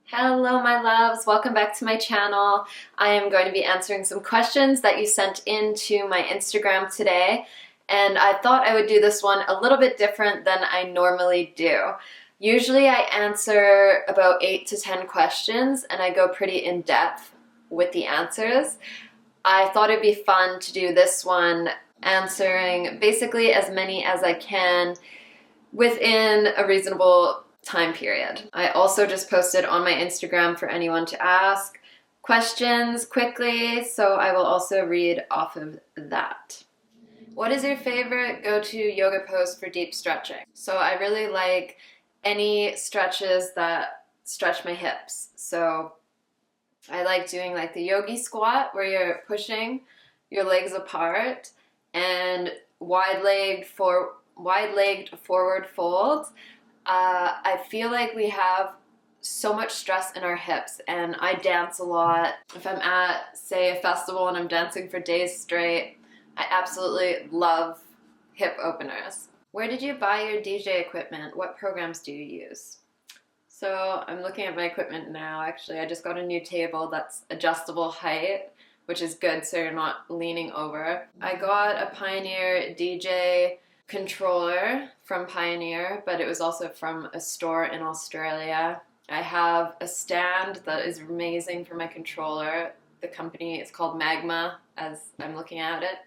Hello, my loves. Welcome back to my channel. I am going to be answering some questions that you sent in to my Instagram today, and I thought I would do this one a little bit different than I normally do. Usually I answer about 8 to 10 questions, and I go pretty in depth with the answers. I thought it'd be fun to do this one, answering basically as many as I can within a reasonable time period. I also just posted on my Instagram for anyone to ask questions quickly, so I will also read off of that. What is your favorite go-to yoga pose for deep stretching? So I really like any stretches that stretch my hips. So I like doing like the yogi squat where you're pushing your legs apart and wide-legged forward folds. I feel like we have so much stress in our hips, and I dance a lot. If I'm at, say, a festival and I'm dancing for days straight, I absolutely love hip openers. Where did you buy your DJ equipment? What programs do you use? So I'm looking at my equipment now. Actually, I just got a new table that's adjustable height, which is good so you're not leaning over. I got a Pioneer DJ controller from Pioneer, but it was also from a store in Australia. I have a stand that is amazing for my controller. The company is called Magma, as I'm looking at it.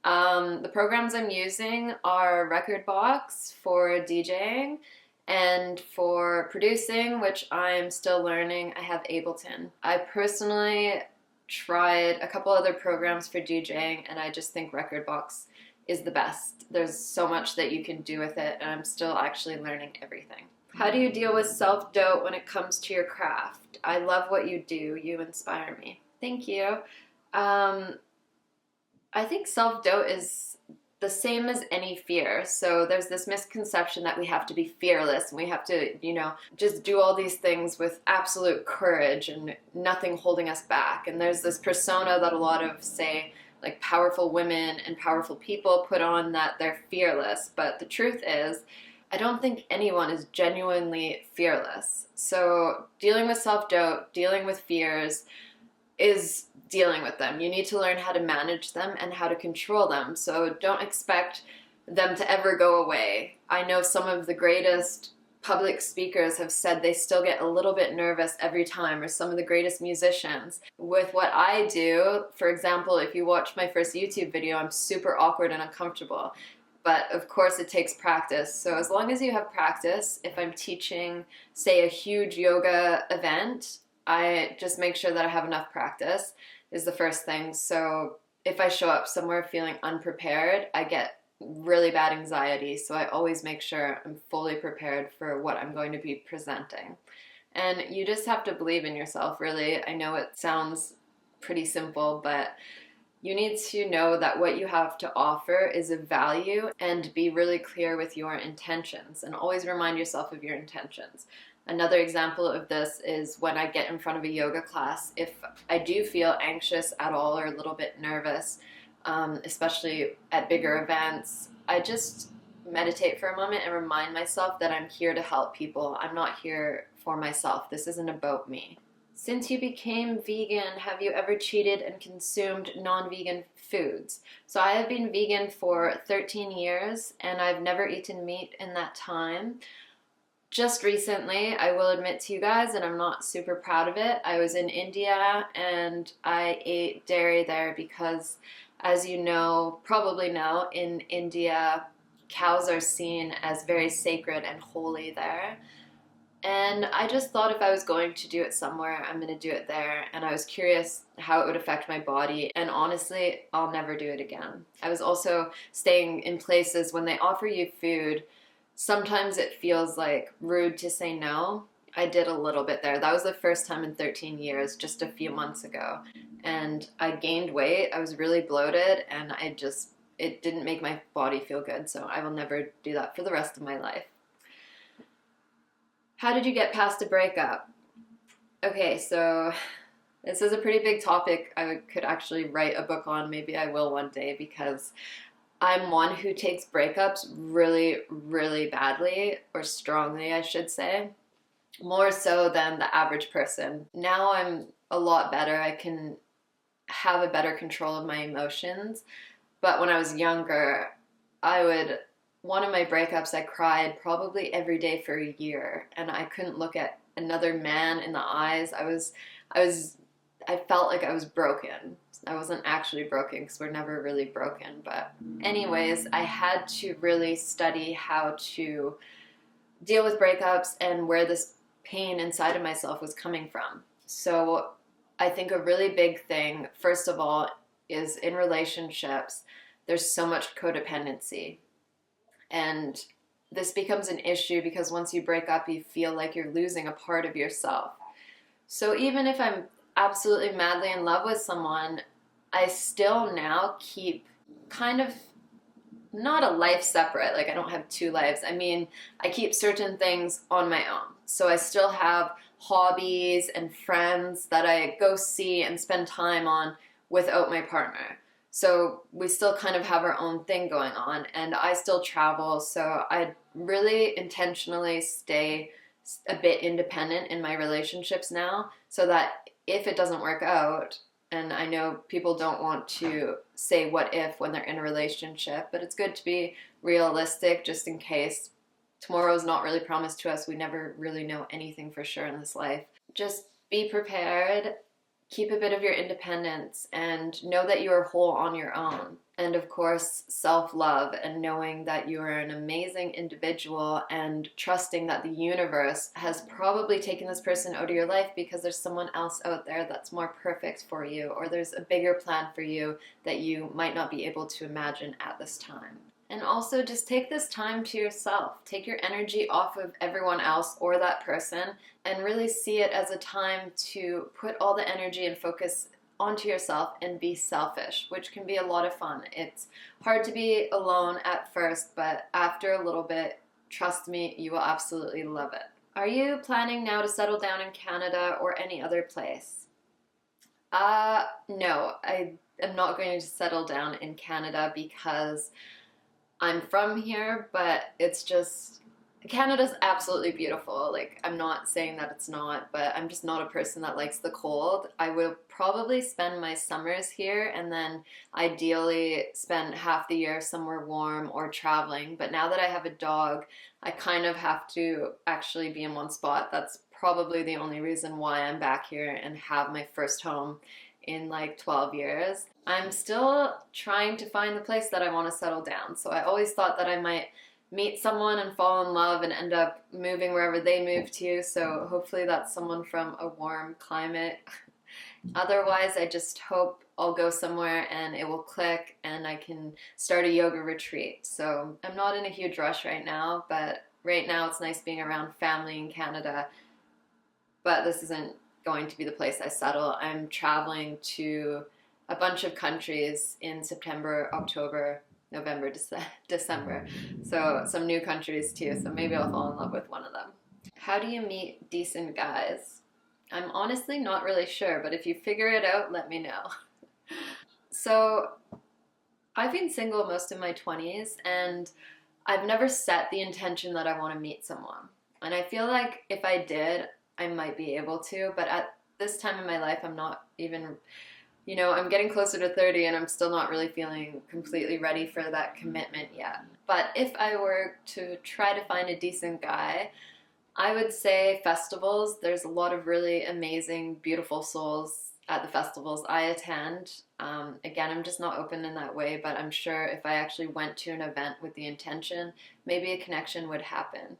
The programs I'm using are Rekordbox for DJing, and for producing, which I'm still learning, I have Ableton. I personally tried a couple other programs for DJing, and I just think Rekordbox is the best. There's so much that you can do with it, and I'm still actually learning everything. How do you deal with self-doubt when it comes to your craft? I love what you do. You inspire me. Thank you. I think self-doubt is the same as any fear. So there's this misconception that we have to be fearless and we have to, just do all these things with absolute courage and nothing holding us back. And there's this persona that a lot of, say, like powerful women and powerful people put on, that they're fearless. But the truth is, I don't think anyone is genuinely fearless. So dealing with self-doubt, dealing with fears, is dealing with them. You need to learn how to manage them and how to control them. So don't expect them to ever go away. I know some of the greatest public speakers have said they still get a little bit nervous every time, or some of the greatest musicians. With what I do, for example, if you watch my first YouTube video, I'm super awkward and uncomfortable. But of course it takes practice. So as long as you have practice, if I'm teaching, say, a huge yoga event, I just make sure that I have enough practice is the first thing. So if I show up somewhere feeling unprepared, I get really bad anxiety. So I always make sure I'm fully prepared for what I'm going to be presenting. And you just have to believe in yourself, really. I know it sounds pretty simple, but you need to know that what you have to offer is of value, and be really clear with your intentions, and always remind yourself of your intentions. Another example of this is when I get in front of a yoga class. If I do feel anxious at all or a little bit nervous, especially at bigger events, I just meditate for a moment and remind myself that I'm here to help people. I'm not here for myself. This isn't about me. Since you became vegan, have you ever cheated and consumed non-vegan foods? So I have been vegan for 13 years and I've never eaten meat in that time. Just recently, I will admit to you guys, and I'm not super proud of it, I was in India and I ate dairy there because, as you know, probably know, in India, cows are seen as very sacred and holy there. And I just thought if I was going to do it somewhere, I'm going to do it there. And I was curious how it would affect my body. And honestly, I'll never do it again. I was also staying in places when they offer you food, sometimes it feels like rude to say no. I did a little bit there. That was the first time in 13 years, just a few months ago. And I gained weight. I was really bloated, and it didn't make my body feel good. So I will never do that for the rest of my life. How did you get past a breakup? Okay, so this is a pretty big topic I could actually write a book on. Maybe I will one day, because I'm one who takes breakups really, really badly, or strongly, I should say. more so than the average person. Now I'm a lot better. I can have a better control of my emotions. But when I was younger, one of my breakups, I cried probably every day for a year, and I couldn't look at another man in the eyes. I felt like I was broken. I wasn't actually broken because we're never really broken. But anyways, I had to really study how to deal with breakups and where this pain inside of myself was coming from. So I think a really big thing, first of all, is in relationships, there's so much codependency. And this becomes an issue because once you break up, you feel like you're losing a part of yourself. So even if I'm absolutely madly in love with someone, I still now keep kind of not a life separate, like I don't have two lives. I mean, I keep certain things on my own. So I still have hobbies and friends that I go see and spend time on without my partner. So we still kind of have our own thing going on, and I still travel. So I really intentionally stay a bit independent in my relationships now, so that if it doesn't work out, and I know people don't want to say what if when they're in a relationship, but it's good to be realistic just in case. Tomorrow's not really promised to us. We never really know anything for sure in this life. Just be prepared, keep a bit of your independence, and know that you are whole on your own. And of course, self-love and knowing that you are an amazing individual and trusting that the universe has probably taken this person out of your life because there's someone else out there that's more perfect for you, or there's a bigger plan for you that you might not be able to imagine at this time. And also just take this time to yourself. Take your energy off of everyone else or that person and really see it as a time to put all the energy and focus onto yourself and be selfish, which can be a lot of fun. It's hard to be alone at first, but after a little bit, trust me, you will absolutely love it. Are you planning now to settle down in Canada or any other place? No, I am not going to settle down in Canada because I'm from here, but it's just, Canada's absolutely beautiful. Like, I'm not saying that it's not, but I'm just not a person that likes the cold. I will probably spend my summers here and then ideally spend half the year somewhere warm or traveling. But now that I have a dog, I kind of have to actually be in one spot. That's probably the only reason why I'm back here and have my first home in like 12 years. I'm still trying to find the place that I want to settle down. So I always thought that I might meet someone and fall in love and end up moving wherever they move to. So hopefully that's someone from a warm climate. Otherwise, I just hope I'll go somewhere and it will click and I can start a yoga retreat. So I'm not in a huge rush right now, but right now it's nice being around family in Canada. But this isn't going to be the place I settle. I'm traveling to a bunch of countries in September, October, November, December. So some new countries too. So maybe I'll fall in love with one of them. How do you meet decent guys? I'm honestly not really sure, but if you figure it out, let me know. So I've been single most of my 20s and I've never set the intention that I want to meet someone. And I feel like if I did, I might be able to, but at this time in my life, I'm not even, I'm getting closer to 30 and I'm still not really feeling completely ready for that commitment yet. But if I were to try to find a decent guy, I would say festivals. There's a lot of really amazing, beautiful souls at the festivals I attend. Again, I'm just not open in that way, but I'm sure if I actually went to an event with the intention, maybe a connection would happen.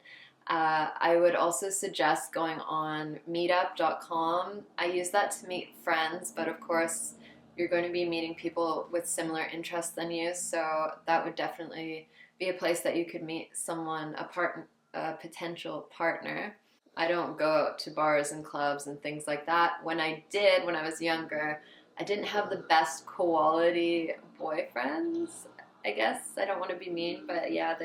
I would also suggest going on meetup.com. I use that to meet friends, but of course you're going to be meeting people with similar interests than you, so that would definitely be a place that you could meet someone, a potential partner. I don't go out to bars and clubs and things like that. When I did, when I was younger, I didn't have the best quality boyfriends, I guess. I don't want to be mean, but yeah,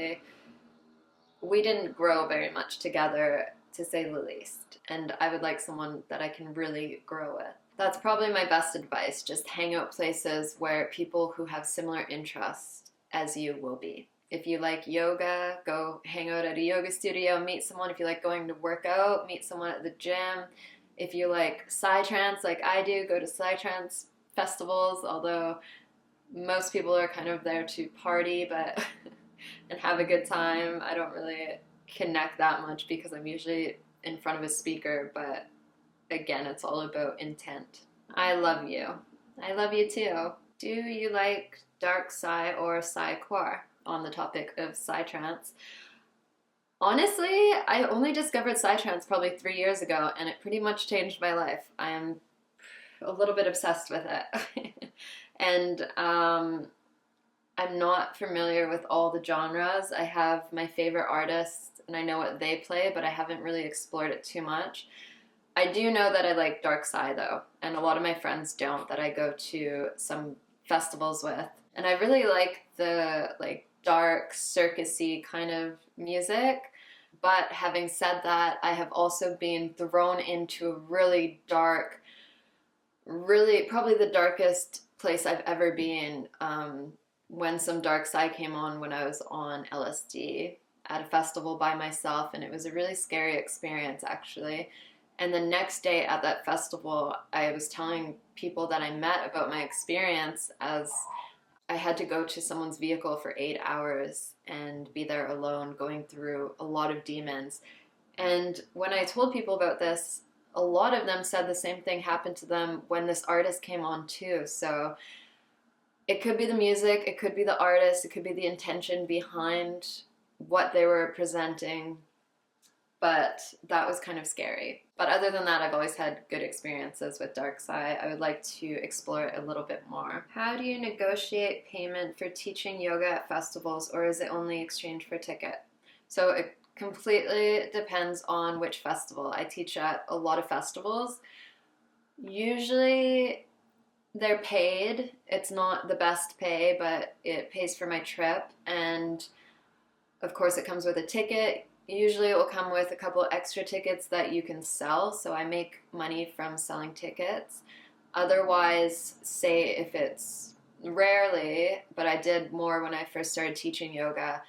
we didn't grow very much together, to say the least. And I would like someone that I can really grow with. That's probably my best advice. Just hang out places where people who have similar interests as you will be. If you like yoga, go hang out at a yoga studio, meet someone. If you like going to work out, meet someone at the gym. If you like psytrance like I do, go to psytrance festivals, although most people are kind of there to party but and have a good time. I don't really connect that much because I'm usually in front of a speaker, but again, it's all about intent. I love you. I love you too. Do you like dark psy or psy-core? On the topic of psytrance. Honestly, I only discovered psytrance probably 3 years ago, and it pretty much changed my life. I am a little bit obsessed with it. And I'm not familiar with all the genres. I have my favorite artists, and I know what they play, but I haven't really explored it too much. I do know that I like dark psy, though, and a lot of my friends don't, that I go to some festivals with. And I really like the dark, circusy kind of music. But having said that, I have also been thrown into a really dark, really probably the darkest place I've ever been, when some dark side came on when I was on LSD at a festival by myself, and it was a really scary experience, actually. And the next day at that festival, I was telling people that I met about my experience, as I had to go to someone's vehicle for 8 hours and be there alone, going through a lot of demons. And when I told people about this, a lot of them said the same thing happened to them when this artist came on too. So it could be the music, it could be the artist, it could be the intention behind what they were presenting. But that was kind of scary. But other than that, I've always had good experiences with dark side. I would like to explore it a little bit more. How do you negotiate payment for teaching yoga at festivals, or is it only exchange for ticket? So it completely depends on which festival. I teach at a lot of festivals. Usually they're paid. It's not the best pay, but it pays for my trip. And of course it comes with a ticket. Usually it will come with a couple extra tickets that you can sell, so I make money from selling tickets. Otherwise, say if it's rarely, but I did more when I first started teaching yoga,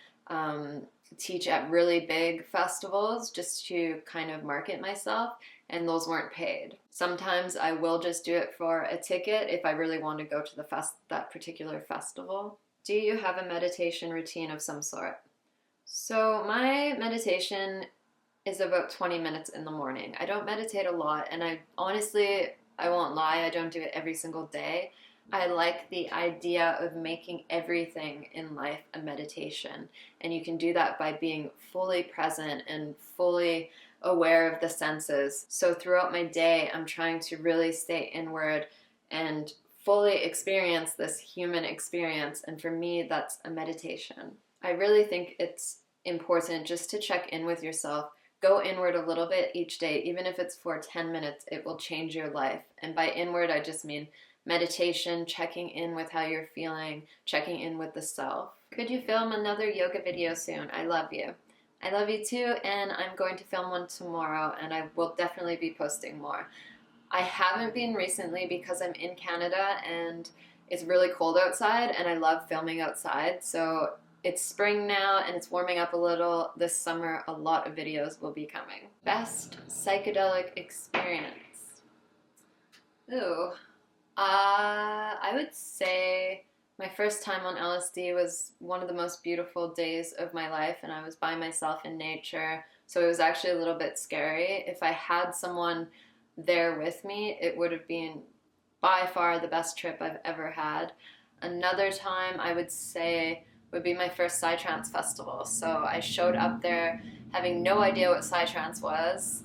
teach at really big festivals just to kind of market myself, and those weren't paid. Sometimes I will just do it for a ticket if I really want to go to that particular festival. Do you have a meditation routine of some sort? So my meditation is about 20 minutes in the morning. I don't meditate a lot, and I won't lie, I don't do it every single day. I like the idea of making everything in life a meditation, and you can do that by being fully present and fully aware of the senses. So throughout my day, I'm trying to really stay inward and fully experience this human experience, and for me, that's a meditation. I really think it's important just to check in with yourself. Go inward a little bit each day, even if it's for 10 minutes, it will change your life. And by inward, I just mean meditation, checking in with how you're feeling, checking in with the self. Could you film another yoga video soon? I love you. I love you too, and I'm going to film one tomorrow, and I will definitely be posting more. I haven't been recently because I'm in Canada and it's really cold outside, and I love filming outside, so it's spring now and it's warming up a little. This summer, a lot of videos will be coming. Best psychedelic experience. Ooh. I would say my first time on LSD was one of the most beautiful days of my life, and I was by myself in nature, so it was actually a little bit scary. If I had someone there with me, it would have been by far the best trip I've ever had. Another time I would say would be my first Psytrance festival. So I showed up there having no idea what Psytrance was,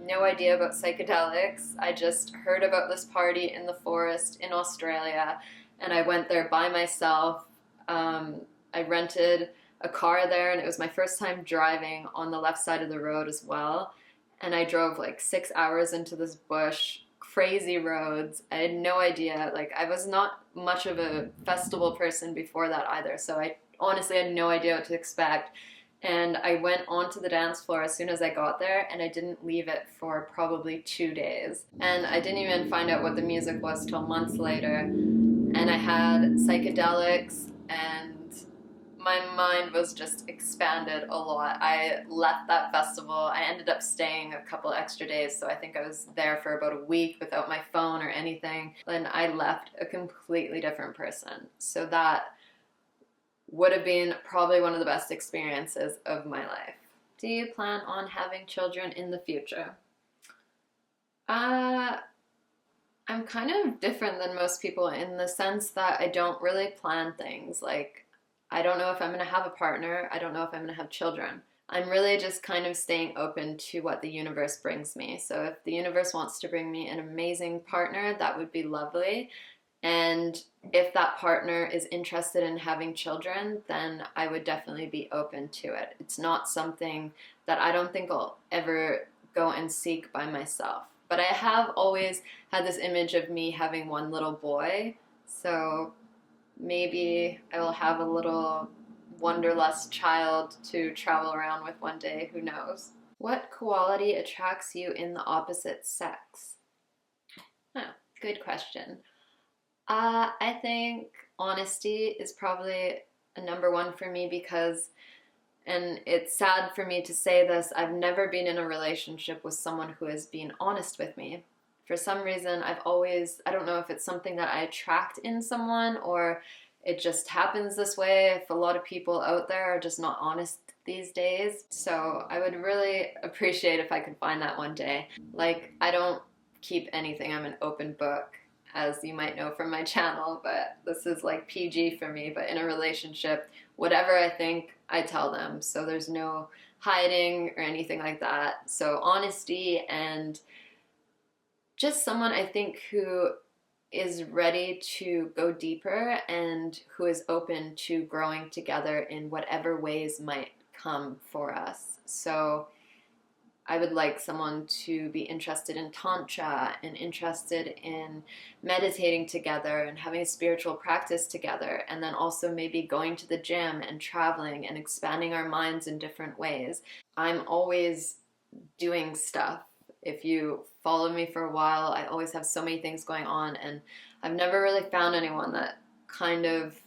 no idea about psychedelics. I just heard about this party in the forest in Australia, and I went there by myself. I rented a car there, and it was my first time driving on the left side of the road as well. And I drove like 6 hours into this bush, crazy roads. I had no idea. Like, I was not much of a festival person before that either, so I honestly had no idea what to expect. And I went onto the dance floor as soon as I got there, and I didn't leave it for probably 2 days. And I didn't even find out what the music was till months later. And I had psychedelics and my mind was just expanded a lot. I left that festival. I ended up staying a couple extra days, so I think I was there for about a week without my phone or anything. And I left a completely different person. So that would have been probably one of the best experiences of my life. Do you plan on having children in the future? I'm kind of different than most people in the sense that I don't really plan things. Like, I don't know if I'm going to have a partner. I don't know if I'm going to have children. I'm really just kind of staying open to what the universe brings me. So if the universe wants to bring me an amazing partner, that would be lovely. And if that partner is interested in having children, then I would definitely be open to it. It's not something that I don't think I'll ever go and seek by myself. But I have always had this image of me having one little boy. So maybe I will have a little wanderlust child to travel around with one day, who knows. What quality attracts you in the opposite sex? Oh, good question. I think honesty is probably a number one for me because, and it's sad for me to say this, I've never been in a relationship with someone who has been honest with me. For some reason, I don't know if it's something that I attract in someone or it just happens this way, if a lot of people out there are just not honest these days. So I would really appreciate if I could find that one day. Like, I don't keep anything. I'm an open book, as you might know from my channel, but this is like PG for me. But in a relationship, whatever I think, I tell them. So there's no hiding or anything like that. So honesty and just someone I think who is ready to go deeper and who is open to growing together in whatever ways might come for us. So I would like someone to be interested in Tantra and interested in meditating together and having a spiritual practice together, and then also maybe going to the gym and traveling and expanding our minds in different ways. I'm always doing stuff. If you follow me for a while, I always have so many things going on, and I've never really found anyone that kind of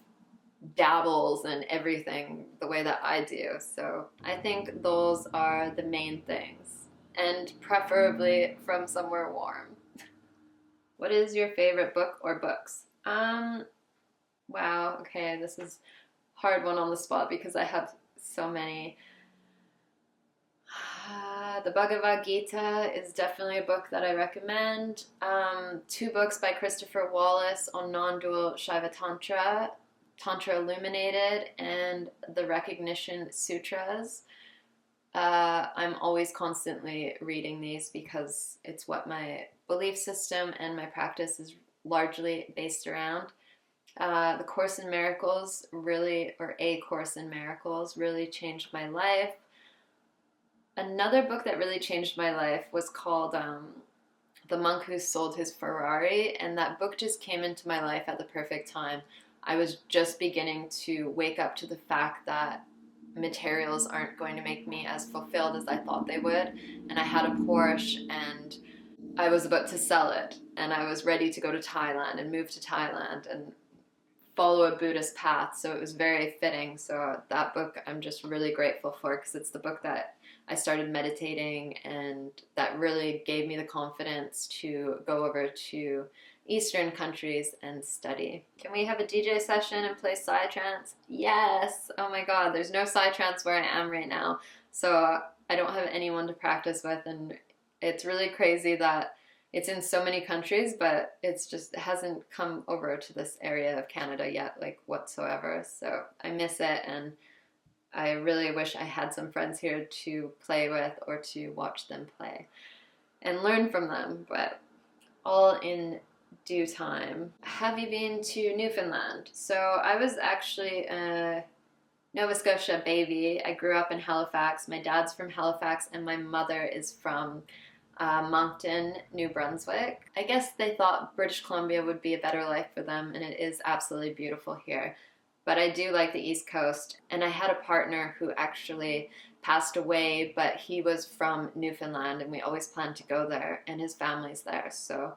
dabbles in everything the way that I do. So I think those are the main things, and preferably from somewhere warm. What is your favorite book or books? Wow, okay, this is a hard one on the spot because I have so many. The Bhagavad Gita is definitely a book that I recommend. 2 books by Christopher Wallace on non-dual Shiva Tantra, Tantra Illuminated, and the Recognition Sutras. I'm always constantly reading these because it's what my belief system and my practice is largely based around. The Course in Miracles really, or A Course in Miracles, really changed my life. Another book that really changed my life was called The Monk Who Sold His Ferrari, and that book just came into my life at the perfect time. I was just beginning to wake up to the fact that materials aren't going to make me as fulfilled as I thought they would, and I had a Porsche and I was about to sell it, and I was ready to go to Thailand and move to Thailand and follow a Buddhist path, so it was very fitting. So that book I'm just really grateful for because it's the book that I started meditating and that really gave me the confidence to go over to Eastern countries and study. Can we have a DJ session and play Psytrance? Yes! Oh my god, there's no Psytrance where I am right now, so I don't have anyone to practice with, and it's really crazy that it's in so many countries, but it hasn't come over to this area of Canada yet, like whatsoever. So I miss it, and I really wish I had some friends here to play with or to watch them play and learn from them, but all in due time. Have you been to Newfoundland? So I was actually a Nova Scotia baby. I grew up in Halifax. My dad's from Halifax and my mother is from Moncton, New Brunswick. I guess they thought British Columbia would be a better life for them, and it is absolutely beautiful here. But I do like the East Coast, and I had a partner who actually passed away, but he was from Newfoundland, and we always planned to go there, and his family's there, so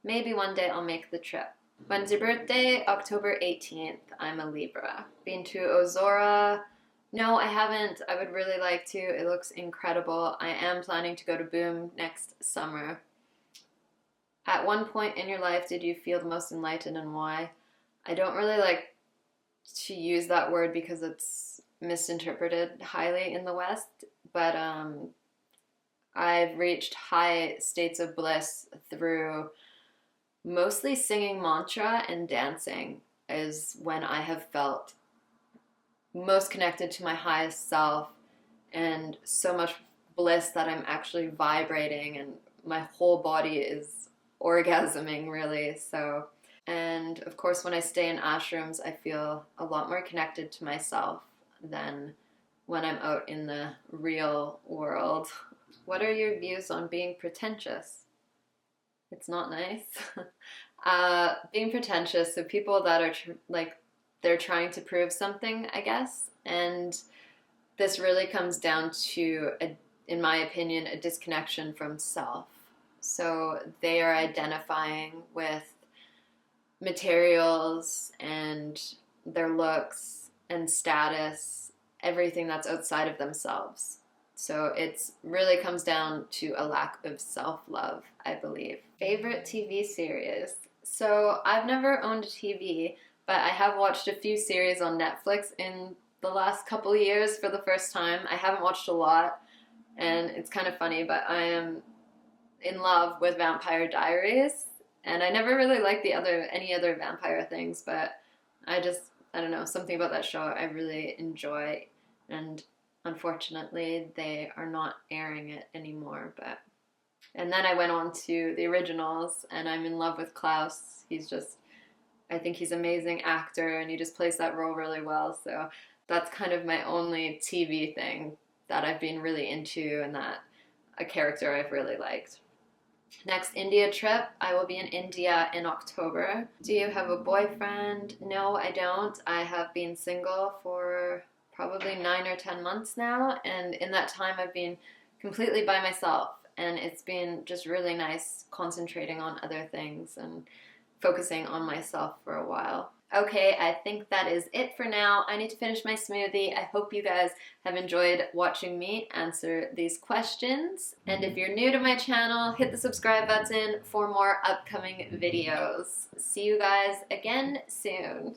maybe one day I'll make the trip. When's your birthday? October 18th. I'm a Libra. Been to Ozora? No, I haven't. I would really like to. It looks incredible. I am planning to go to Boom next summer. At one point in your life, did you feel the most enlightened and why? I don't really like to use that word because it's misinterpreted highly in the West, but I've reached high states of bliss through mostly singing mantra and dancing is when I have felt most connected to my highest self and so much bliss that I'm actually vibrating and my whole body is orgasming really. So, and of course when I stay in ashrams I feel a lot more connected to myself than when I'm out in the real world. What are your views on being pretentious? It's not nice. Being pretentious, so people that are like they're trying to prove something, I guess, and this really comes down to, in my opinion, a disconnection from self. So they are identifying with materials and their looks and status, everything that's outside of themselves. So it really comes down to a lack of self-love, I believe. Favorite TV series? So I've never owned a TV, but I have watched a few series on Netflix in the last couple of years for the first time. I haven't watched a lot, and it's kind of funny, but I am in love with Vampire Diaries, and I never really liked any other vampire things, but I don't know, something about that show I really enjoy, and unfortunately, they are not airing it anymore, but... And then I went on to the originals, and I'm in love with Klaus. I think he's an amazing actor, and he just plays that role really well, so that's kind of my only TV thing that I've been really into, and that a character I've really liked. Next India trip, I will be in India in October. Do you have a boyfriend? No, I don't. I have been single for probably 9 or 10 months now, and in that time I've been completely by myself, and it's been just really nice concentrating on other things and focusing on myself for a while. Okay, I think that is it for now. I need to finish my smoothie. I hope you guys have enjoyed watching me answer these questions. And if you're new to my channel, hit the subscribe button for more upcoming videos. See you guys again soon.